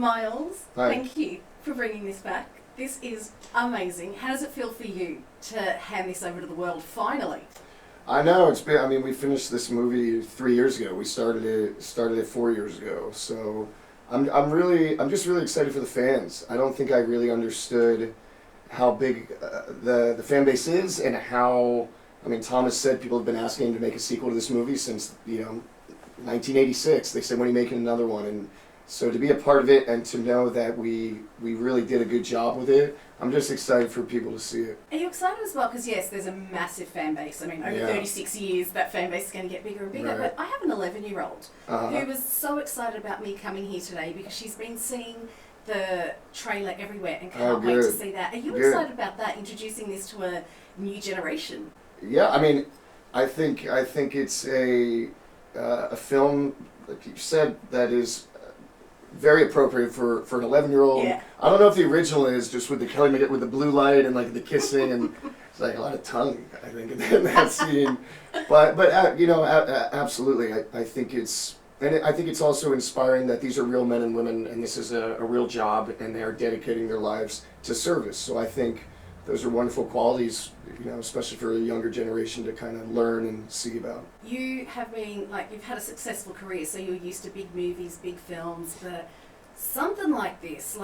Miles, Hi. thank you for bringing this back. This is amazing. How does it feel for you to hand this over to the world finally? I know it's been. I mean, we finished this movie 3 years ago. We started it 4 years ago. So I'm just really excited for the fans. I don't think I really understood how big the fan base is and how. I mean, Thomas said people have been asking him to make a sequel to this movie since 1986. They said, when are you making another one? And so to be a part of it and to know that we really did a good job with it, I'm just excited for people to see it. Are you excited as well? Because yes, there's a massive fan base. I mean, over 36 years, that fan base is going to get bigger and bigger. Right. But I have an 11-year-old Uh-huh. who was so excited about me coming here today because she's been seeing the trailer everywhere and can't wait to see that. Are you excited about that, introducing this to a new generation? Yeah, I mean, I think it's a film, like you said, that is very appropriate for an 11-year-old. Yeah. I don't know if the original is just with the Kelly McGillis with the blue light and like the kissing and it's like a lot of tongue, I think, in that scene. But absolutely, I think it's. And I think it's also inspiring that these are real men and women, and this is a real job, and they are dedicating their lives to service. So I think those are wonderful qualities, especially for a younger generation to kind of learn and see about. You have been, you've had a successful career, so you're used to big movies, big films, but something like this,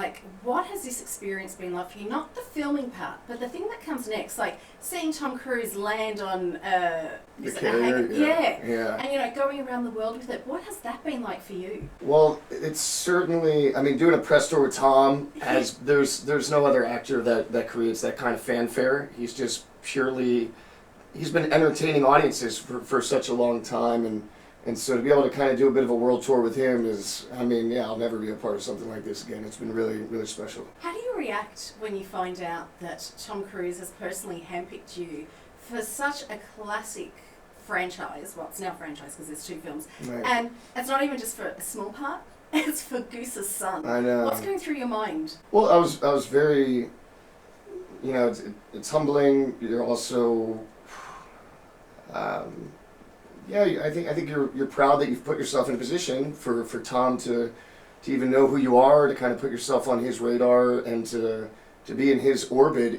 what has this experience been like for you? Not the filming part, but the thing that comes next, like seeing Tom Cruise land on The carrier, yeah. And going around the world with it. What has that been like for you? Well, it's certainly. I mean, doing a press tour with Tom, there's no other actor that creates that kind of fanfare. He's just purely. He's been entertaining audiences for such a long time, and so to be able to kind of do a bit of a world tour with him is, I'll never be a part of something like this again. It's been really, really special. How do you react when you find out that Tom Cruise has personally handpicked you for such a classic franchise? Well, it's now a franchise because there's 2 films. Right. And it's not even just for a small part, it's for Goose's son. I know. What's going through your mind? Well, I was very, it's humbling. You're also, I think you're proud that you've put yourself in a position for Tom to even know who you are, to kind of put yourself on his radar, and to be in his orbit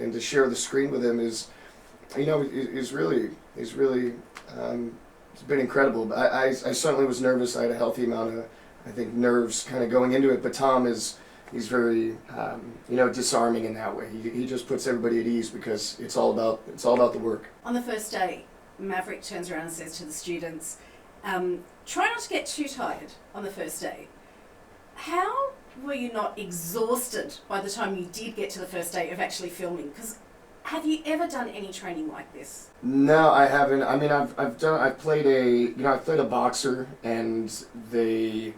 and to share the screen with him is really it's been incredible. But I certainly was nervous. I had a healthy amount of nerves kind of going into it. But Tom he's very disarming in that way. He just puts everybody at ease because it's all about the work. On the first day, Maverick turns around and says to the students, try not to get too tired on the first day. How were you not exhausted by the time you did get to the first day of actually filming? Because have you ever done any training like this? No, I haven't. I mean, I've played a boxer, and they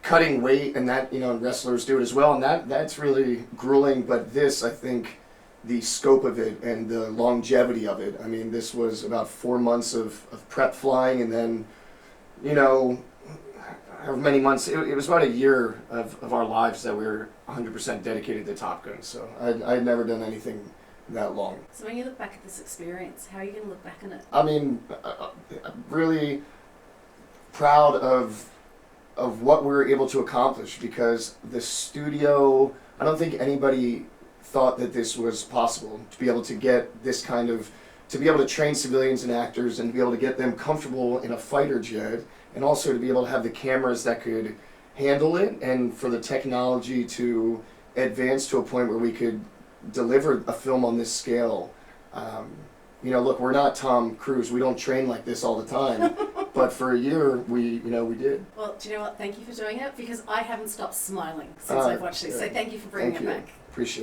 cutting weight, and that wrestlers do it as well, and that's really grueling. But this, I think, the scope of it and the longevity of it. I mean, this was about 4 months of prep flying, and then, however many months, it was about a year of our lives that we were 100% dedicated to Top Gun. So I'd never done anything that long. So when you look back at this experience, how are you going to look back on it? I mean, I'm really proud of what we were able to accomplish, because the studio, I don't think anybody thought that this was possible, to be able to get this kind of, to be able to train civilians and actors and to be able to get them comfortable in a fighter jet, and also to be able to have the cameras that could handle it, and for the technology to advance to a point where we could deliver a film on this scale. Look, we're not Tom Cruise. We don't train like this all the time. But for a year, we did. Well, do you know what? Thank you for doing it, because I haven't stopped smiling since I've watched this. So thank you for bringing it back. Appreciate it.